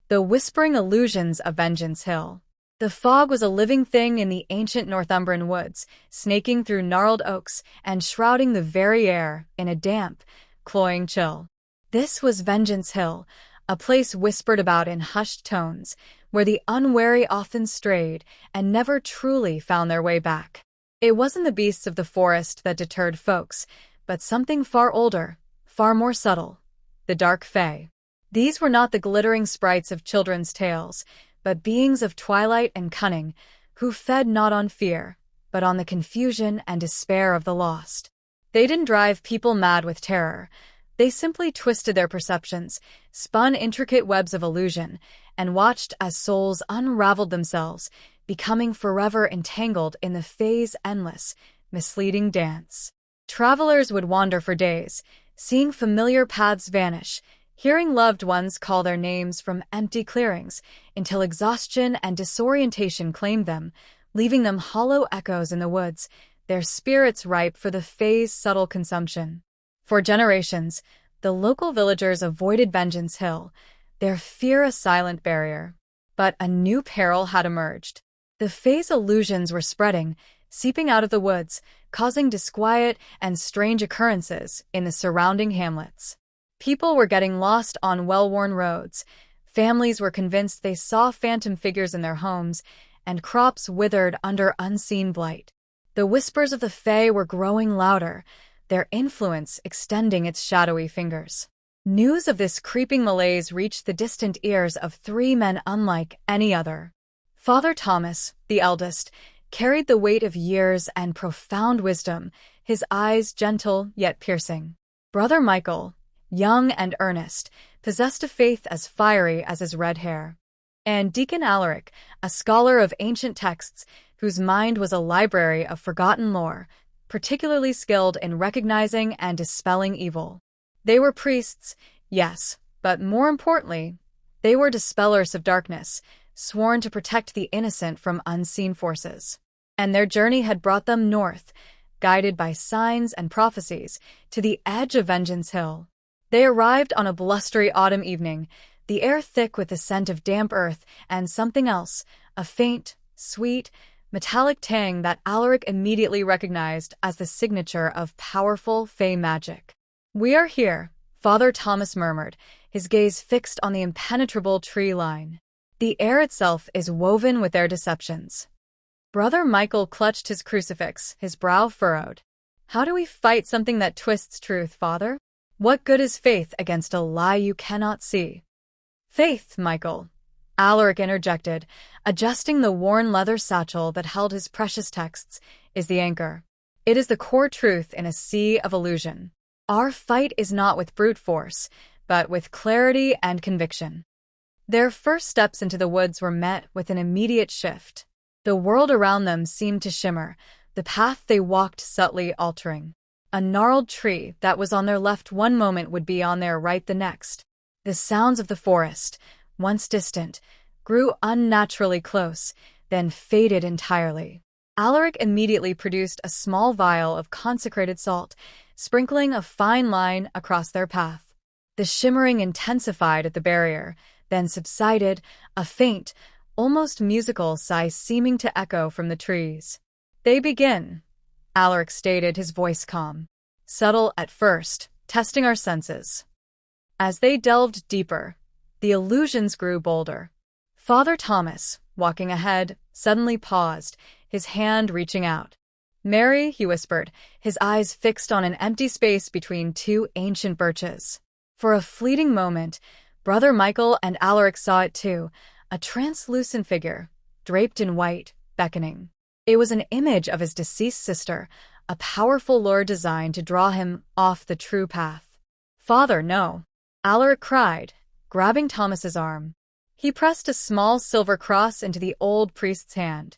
The whispering illusions of Vengeance Hill. The fog was a living thing in the ancient Northumbrian woods, snaking through gnarled oaks and shrouding the very air in a damp, cloying chill. This was Vengeance Hill, a place whispered about in hushed tones, where the unwary often strayed and never truly found their way back. It wasn't the beasts of the forest that deterred folks, but something far older, far more subtle: the Dark Fae. These were not the glittering sprites of children's tales, but beings of twilight and cunning, who fed not on fear, but on the confusion and despair of the lost. They didn't drive people mad with terror. They simply twisted their perceptions, spun intricate webs of illusion, and watched as souls unraveled themselves, becoming forever entangled in the Fae's endless, misleading dance. Travelers would wander for days, seeing familiar paths vanish, hearing loved ones call their names from empty clearings, until exhaustion and disorientation claimed them, leaving them hollow echoes in the woods, their spirits ripe for the Fae's subtle consumption. For generations, the local villagers avoided Vengeance Hill, their fear a silent barrier. But a new peril had emerged. The Fae's illusions were spreading, seeping out of the woods, causing disquiet and strange occurrences in the surrounding hamlets. People were getting lost on well-worn roads, families were convinced they saw phantom figures in their homes, and crops withered under unseen blight. The whispers of the Fae were growing louder, their influence extending its shadowy fingers. News of this creeping malaise reached the distant ears of three men unlike any other. Father Thomas, the eldest, carried the weight of years and profound wisdom, his eyes gentle yet piercing. Brother Michael, young and earnest, possessed a faith as fiery as his red hair. And Deacon Alaric, a scholar of ancient texts, whose mind was a library of forgotten lore, particularly skilled in recognizing and dispelling evil. They were priests, yes, but more importantly, they were dispellers of darkness, sworn to protect the innocent from unseen forces. And their journey had brought them north, guided by signs and prophecies, to the edge of Vengeance Hill. They arrived on a blustery autumn evening, the air thick with the scent of damp earth and something else, a faint, sweet, metallic tang that Alaric immediately recognized as the signature of powerful Fae magic. "We are here," Father Thomas murmured, his gaze fixed on the impenetrable tree line. "The air itself is woven with their deceptions." Brother Michael clutched his crucifix, his brow furrowed. "How do we fight something that twists truth, Father? What good is faith against a lie you cannot see?" "Faith, Michael," Alaric interjected, adjusting the worn leather satchel that held his precious texts, "is the anchor. It is the core truth in a sea of illusion. Our fight is not with brute force, but with clarity and conviction." Their first steps into the woods were met with an immediate shift. The world around them seemed to shimmer, the path they walked subtly altering. A gnarled tree that was on their left one moment would be on their right the next. The sounds of the forest, once distant, grew unnaturally close, then faded entirely. Alaric immediately produced a small vial of consecrated salt, sprinkling a fine line across their path. The shimmering intensified at the barrier, then subsided, a faint, almost musical sigh seeming to echo from the trees. "They begin," Alaric stated, his voice calm. "Subtle at first, testing our senses." As they delved deeper, the illusions grew bolder. Father Thomas, walking ahead, suddenly paused, his hand reaching out. "Mary," he whispered, his eyes fixed on an empty space between two ancient birches. For a fleeting moment, Brother Michael and Alaric saw it too, a translucent figure, draped in white, beckoning. It was an image of his deceased sister, a powerful lure designed to draw him off the true path. "Father, no," Alaric cried, grabbing Thomas's arm. He pressed a small silver cross into the old priest's hand.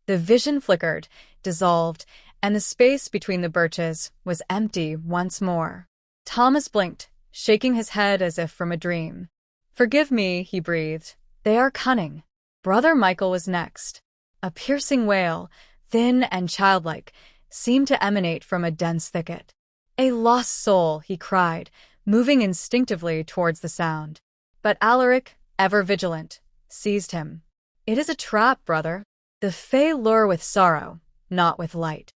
The vision flickered, dissolved, and the space between the birches was empty once more. Thomas blinked, shaking his head as if from a dream. "Forgive me," he breathed. "They are cunning." Brother Michael was next. A piercing wail, thin and childlike, seemed to emanate from a dense thicket. "A lost soul," he cried, moving instinctively towards the sound. But Alaric, ever vigilant, seized him. "It is a trap, brother. The Fae lure with sorrow, not with light."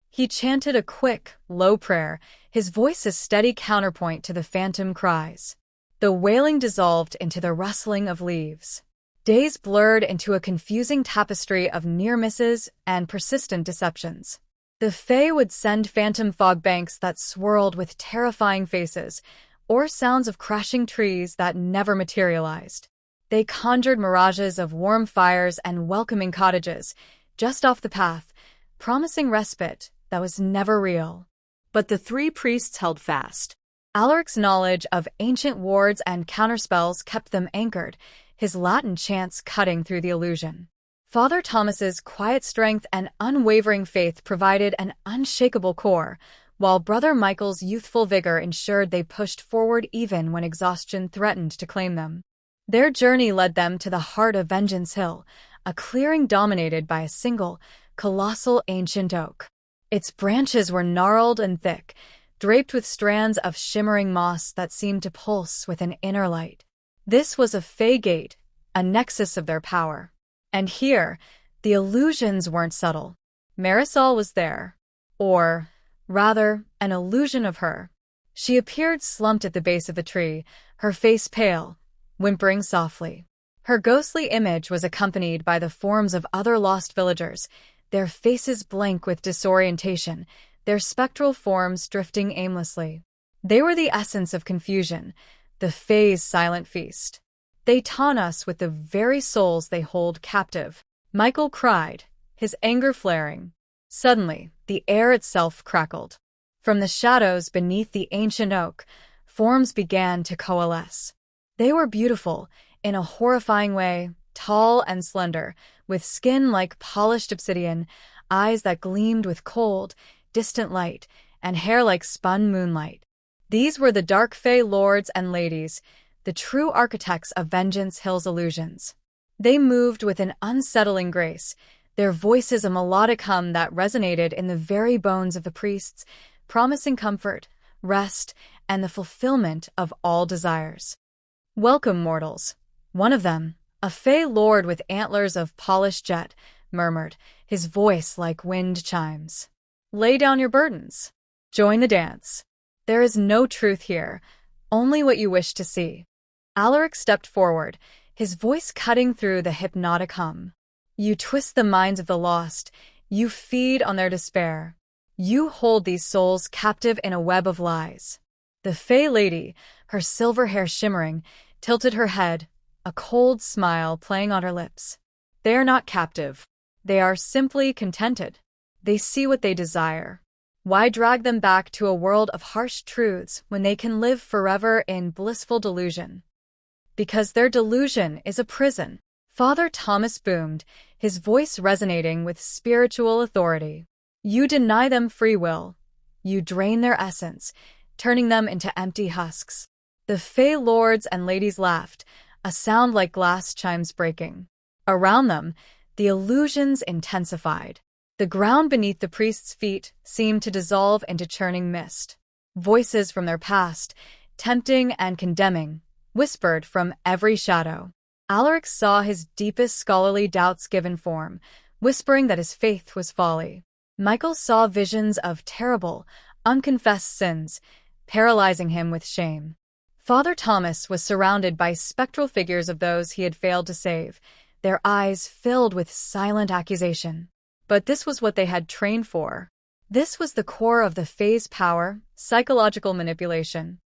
He chanted a quick, low prayer, his voice a steady counterpoint to the phantom cries. The wailing dissolved into the rustling of leaves. Days blurred into a confusing tapestry of near misses and persistent deceptions. The Fae would send phantom fog banks that swirled with terrifying faces, or sounds of crashing trees that never materialized. They conjured mirages of warm fires and welcoming cottages, just off the path, promising respite that was never real. But the three priests held fast. Alaric's knowledge of ancient wards and counterspells kept them anchored, his Latin chants cutting through the illusion. Father Thomas's quiet strength and unwavering faith provided an unshakable core, while Brother Michael's youthful vigor ensured they pushed forward even when exhaustion threatened to claim them. Their journey led them to the heart of Vengeance Hill, a clearing dominated by a single, colossal ancient oak. Its branches were gnarled and thick, draped with strands of shimmering moss that seemed to pulse with an inner light. This was a Fae gate, a nexus of their power. And here, the illusions weren't subtle. Marisol was there. Or, rather, an illusion of her. She appeared slumped at the base of the tree, her face pale, whimpering softly. Her ghostly image was accompanied by the forms of other lost villagers, their faces blank with disorientation, their spectral forms drifting aimlessly. They were the essence of confusion, the Fae's silent feast. They taunt us with the very souls they hold captive. Michael cried, his anger flaring. Suddenly, the air itself crackled. From the shadows beneath the ancient oak, forms began to coalesce. They were beautiful, in a horrifying way, tall and slender, with skin like polished obsidian, eyes that gleamed with cold, distant light, and hair like spun moonlight. These were the Dark Fae lords and ladies, the true architects of Vengeance Hill's illusions. They moved with an unsettling grace, their voices a melodic hum that resonated in the very bones of the priests, promising comfort, rest, and the fulfillment of all desires. "Welcome, mortals." One of them, a Fae lord with antlers of polished jet, murmured, his voice like wind chimes. "Lay down your burdens. Join the dance. There is no truth here, only what you wish to see." Alaric stepped forward, his voice cutting through the hypnotic hum. "You twist the minds of the lost, you feed on their despair. You hold these souls captive in a web of lies." The Fae lady, her silver hair shimmering, tilted her head, a cold smile playing on her lips. "They are not captive. They are simply contented. They see what they desire. Why drag them back to a world of harsh truths when they can live forever in blissful delusion? Because their delusion is a prison." Father Thomas boomed, his voice resonating with spiritual authority. "You deny them free will. You drain their essence, turning them into empty husks." The Fae lords and ladies laughed, a sound like glass chimes breaking. Around them, the illusions intensified. The ground beneath the priests' feet seemed to dissolve into churning mist. Voices from their past, tempting and condemning, whispered from every shadow. Alaric saw his deepest scholarly doubts given form, whispering that his faith was folly. Michael saw visions of terrible, unconfessed sins, paralyzing him with shame. Father Thomas was surrounded by spectral figures of those he had failed to save, their eyes filled with silent accusation. But this was what they had trained for. This was the core of the Fae's power, psychological manipulation.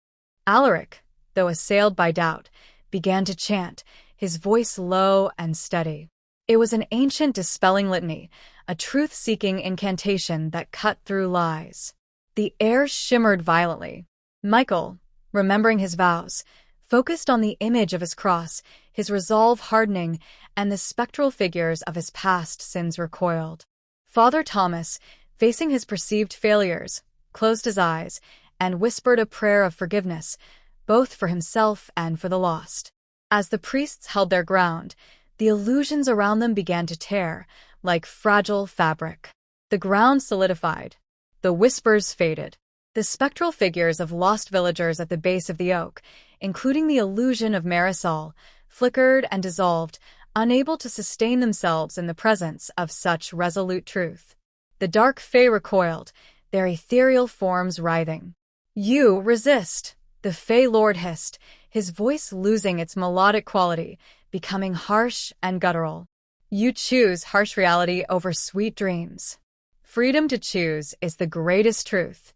Alaric, though assailed by doubt, began to chant, his voice low and steady. It was an ancient dispelling litany, a truth-seeking incantation that cut through lies. The air shimmered violently. Michael, remembering his vows, focused on the image of his cross, his resolve hardening, and the spectral figures of his past sins recoiled. Father Thomas, facing his perceived failures, closed his eyes and whispered a prayer of forgiveness, both for himself and for the lost. As the priests held their ground, the illusions around them began to tear, like fragile fabric. The ground solidified. The whispers faded. The spectral figures of lost villagers at the base of the oak, including the illusion of Marisol, flickered and dissolved, unable to sustain themselves in the presence of such resolute truth. The Dark Fae recoiled, their ethereal forms writhing. "You resist," the Fae Lord hissed, his voice losing its melodic quality, becoming harsh and guttural. "You choose harsh reality over sweet dreams. Freedom to choose is the greatest truth,"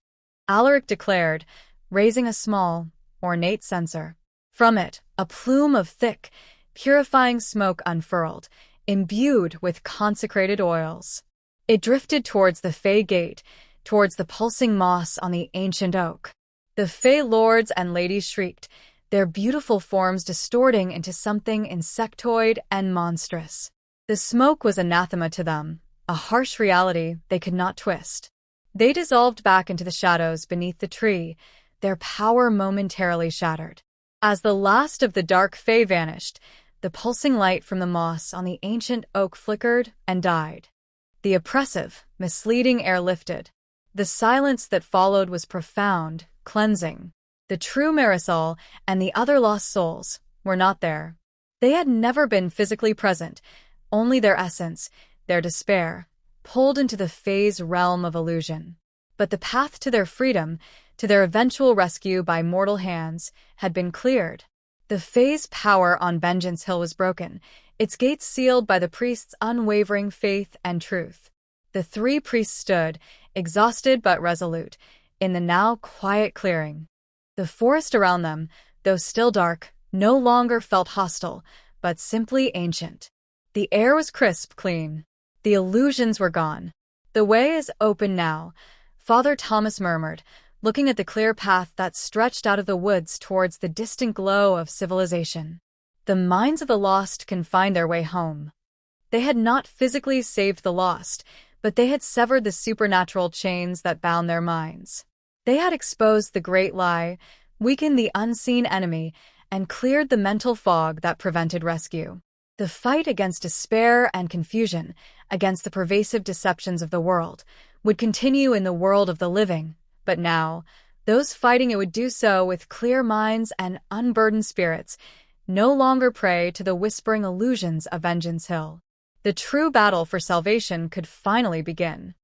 Alaric declared, raising a small, ornate censer. From it, a plume of thick, purifying smoke unfurled, imbued with consecrated oils. It drifted towards the Fae Gate, towards the pulsing moss on the ancient oak. The Fae lords and ladies shrieked, their beautiful forms distorting into something insectoid and monstrous. The smoke was anathema to them, a harsh reality they could not twist. They dissolved back into the shadows beneath the tree, their power momentarily shattered. As the last of the Dark Fae vanished, the pulsing light from the moss on the ancient oak flickered and died. The oppressive, misleading air lifted. The silence that followed was profound, cleansing. The true Marisol and the other lost souls were not there. They had never been physically present, only their essence, their despair, pulled into the Fae's realm of illusion. But the path to their freedom, to their eventual rescue by mortal hands, had been cleared. The Fae's power on Vengeance Hill was broken, its gates sealed by the priest's unwavering faith and truth. The three priests stood, exhausted but resolute, in the now quiet clearing. The forest around them, though still dark, no longer felt hostile, but simply ancient. The air was crisp clean. The illusions were gone. "The way is open now," Father Thomas murmured, looking at the clear path that stretched out of the woods towards the distant glow of civilization. The minds of the lost can find their way home. They had not physically saved the lost, but they had severed the supernatural chains that bound their minds. They had exposed the great lie, weakened the unseen enemy, and cleared the mental fog that prevented rescue. The fight against despair and confusion, against the pervasive deceptions of the world, would continue in the world of the living, but now, those fighting it would do so with clear minds and unburdened spirits, no longer prey to the whispering illusions of Vengeance Hill. The true battle for salvation could finally begin.